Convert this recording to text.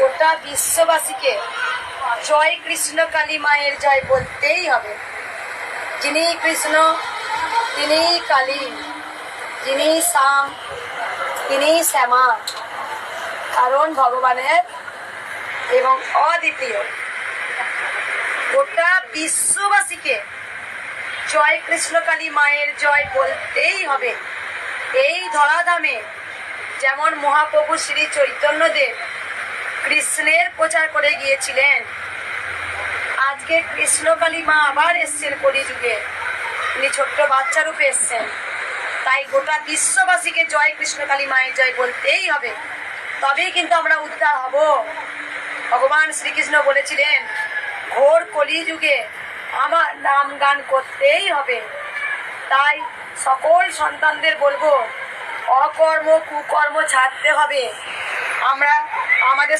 গোটা বিশ্ববাসীকে জয় কৃষ্ণ কালী মায়ের জয় বলতেই হবে। যিনি কৃষ্ণ তিনি কালী, যিনি শ্যাম তিনি শ্যামা, কারণ ভগবানের এবং অদ্বিতীয়। গোটা বিশ্ববাসীকে জয় কৃষ্ণ কালী মায়ের জয় বলতেই হবে। এই ধরাধামে যেমন মহাপ্রভু শ্রী চৈতন্যদেব কৃষ্ণের প্রচার করে গিয়েছিলেন, আজকে কৃষ্ণকালী মা আবার এসছেন কলিযুগে, তিনি ছোট্ট বাচ্চা রূপে এসছেন। তাই গোটা বিশ্ববাসীকে জয় কৃষ্ণকালী মায়ের জয় বলতেই হবে, তবেই কিন্তু আমরা উদ্ধার হব। ভগবান শ্রীকৃষ্ণ বলেছিলেন ঘোর কলিযুগে আমার নাম গান করতেই হবে। তাই সকল সন্তানদের বলবো অকর্ম কুকর্ম ছাড়তে হবে। আমরা আমাদের